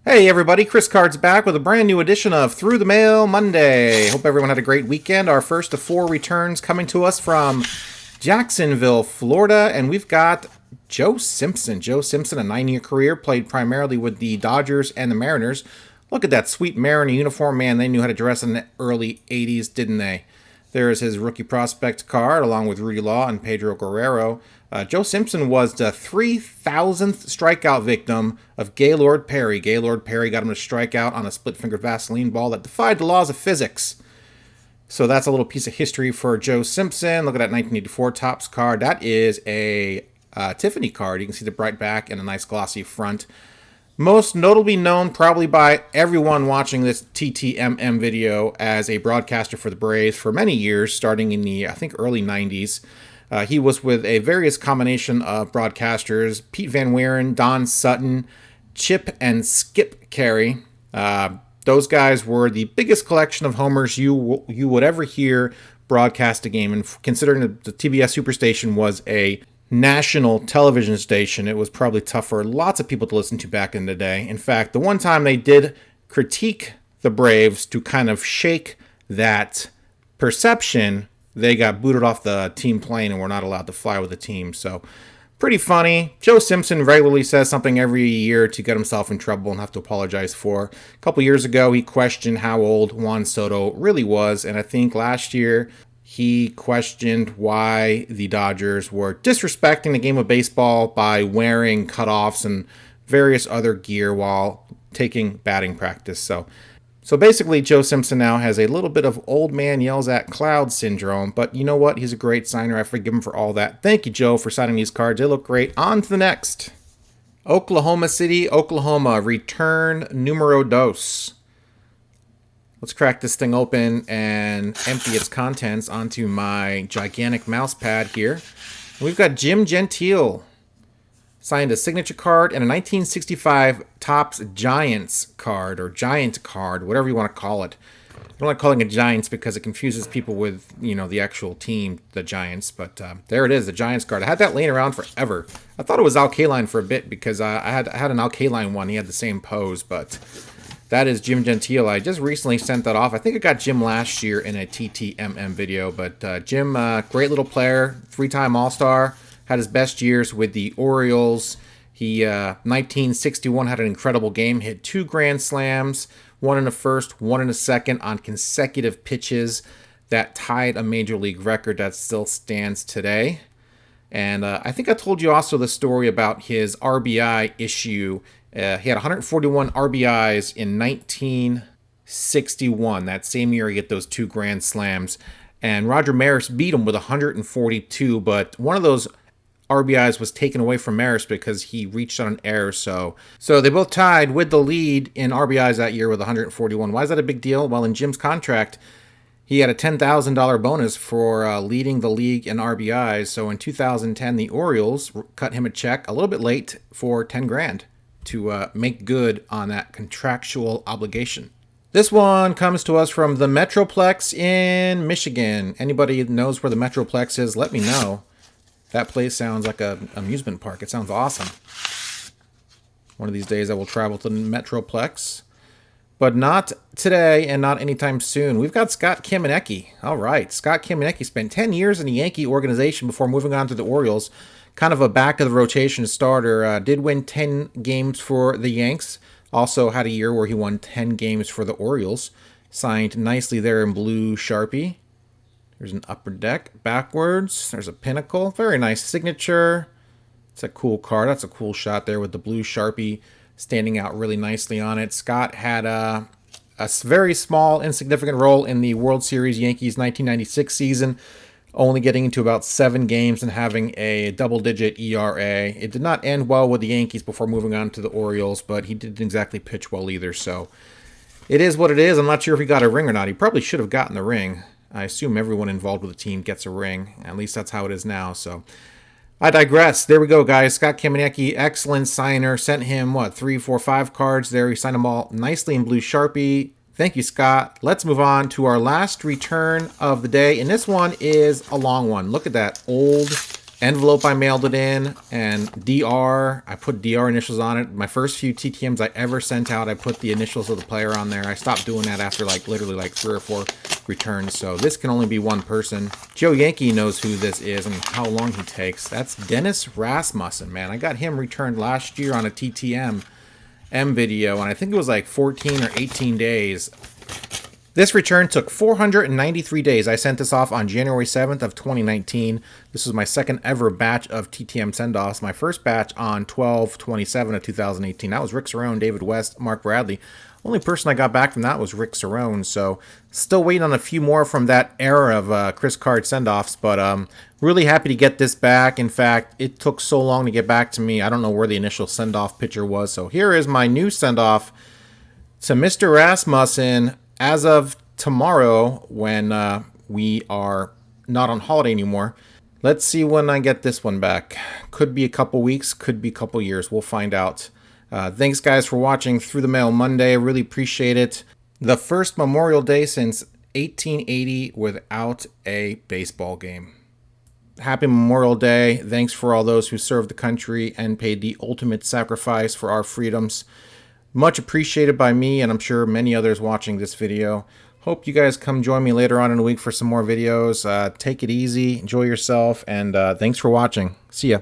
Hey everybody, Chris Card's back with a brand new edition of Through the Mail Monday. Hope everyone had a great weekend. Our first of four returns coming to us from Jacksonville, Florida, and we've got Joe Simpson. Joe Simpson, a 9-year career, played primarily with the Dodgers and the Mariners. Look at that sweet Mariner uniform. Man, they knew how to dress in the early 80s, didn't they? There is his rookie prospect card, along with Rudy Law and Pedro Guerrero. Joe Simpson was the 3,000th strikeout victim of Gaylord Perry. Gaylord Perry got him to strike out on a split-fingered Vaseline ball that defied the laws of physics. So that's a little piece of history for Joe Simpson. Look at that 1984 Topps card. That is a Tiffany card. You can see the bright back and a nice glossy front. Most notably known probably by everyone watching this TTMM video as a broadcaster for the Braves for many years, starting in the, I think, early 90s. He was with a various combination of broadcasters: Pete Van Wieren, Don Sutton, Chip and Skip Carey. Those guys were the biggest collection of homers you would ever hear broadcast a game. And considering the TBS Superstation was a national television station, it was probably tough for lots of people to listen to back in the day. In fact, the one time they did critique the Braves to kind of shake that perception, they got booted off the team plane and were not allowed to fly with the team. So pretty funny. Joe Simpson regularly says something every year to get himself in trouble and have to apologize for. A couple years ago, he questioned how old Juan Soto really was, and I think last year he questioned why the Dodgers were disrespecting the game of baseball by wearing cutoffs and various other gear while taking batting practice. So basically, Joe Simpson now has a little bit of old man yells at cloud syndrome, but you know what? He's a great signer. I forgive him for all that. Thank you, Joe, for signing these cards. They look great. On to the next. Oklahoma City, Oklahoma, return numero dos. Let's crack this thing open and empty its contents onto my gigantic mouse pad here. We've got Jim Genteel. Signed a signature card and a 1965 Topps Giants card, or Giant card, whatever you want to call it. I don't like calling it Giants because it confuses people with, the actual team, the Giants. But there it is, the Giants card. I had that laying around forever. I thought it was Al Kaline for a bit because I had an Al Kaline one. He had the same pose, but that is Jim Genteel. I just recently sent that off. I think I got Jim last year in a TTMM video. But Jim, great little player, 3-time All-Star. Had his best years with the Orioles. He, 1961, had an incredible game. Hit 2 grand slams, one in the first, one in the second on consecutive pitches. That tied a major league record that still stands today. And I think I told you also the story about his RBI issue. He had 141 RBIs in 1961. That same year he hit those 2 grand slams. And Roger Maris beat him with 142, but one of those RBIs was taken away from Maris because he reached on an error. So they both tied with the lead in RBIs that year with 141. Why is that a big deal? Well, in Jim's contract, he had a $10,000 bonus for leading the league in RBIs. So in 2010, the Orioles cut him a check a little bit late for 10 grand to make good on that contractual obligation. This one comes to us from the Metroplex in Michigan. Anybody that knows where the Metroplex is, let me know. That place sounds like an amusement park. It sounds awesome. One of these days I will travel to the Metroplex. But not today and not anytime soon. We've got Scott Kamieniecki. All right. Scott Kamieniecki spent 10 years in the Yankee organization before moving on to the Orioles. Kind of a back-of-the-rotation starter. Did win 10 games for the Yanks. Also had a year where he won 10 games for the Orioles. Signed nicely there in blue Sharpie. There's an upper deck backwards. There's a pinnacle. Very nice signature. It's a cool card. That's a cool shot there with the blue Sharpie standing out really nicely on it. Scott had a very small, insignificant role in the World Series Yankees 1996 season, only getting into about 7 games and having a double-digit ERA. It did not end well with the Yankees before moving on to the Orioles, but he didn't exactly pitch well either. So it is what it is. I'm not sure if he got a ring or not. He probably should have gotten the ring. I assume everyone involved with the team gets a ring. At least that's how it is now. So I digress. There we go, guys. Scott Kamieniecki, excellent signer. Sent him, 3, 4, 5 cards there. He signed them all nicely in blue Sharpie. Thank you, Scott. Let's move on to our last return of the day. And this one is a long one. Look at that old envelope I mailed it in, and DR, I put DR initials on it. My first few TTMs I ever sent out, I put the initials of the player on there. I stopped doing that after like literally like 3 or 4 returns, so this can only be one person. Joe Yankee knows who this is and how long he takes. That's Dennis Rasmussen, man. I got him returned last year on a TTM video, and I think it was like 14 or 18 days. This return took 493 days. I sent this off on January 7th of 2019. This was my second ever batch of TTM send-offs. My first batch on 12/27 of 2018. That was Rick Cerrone, David West, Mark Bradley. Only person I got back from that was Rick Cerrone. So still waiting on a few more from that era of Chris Card send-offs. But really happy to get this back. In fact, it took so long to get back to me. I don't know where the initial send-off picture was. So here is my new send-off to Mr. Rasmussen. As of tomorrow, when we are not on holiday anymore. Let's see when I get this one back. Could be a couple weeks, could be a couple years. We'll find out. Thanks, guys, for watching Through the Mail Monday. I really appreciate it. The first Memorial Day since 1880 without a baseball game. Happy Memorial Day. Thanks for all those who served the country and paid the ultimate sacrifice for our freedoms. Much appreciated by me, and I'm sure many others watching this video. Hope you guys come join me later on in the week for some more videos. Take it easy, enjoy yourself, and thanks for watching. See ya.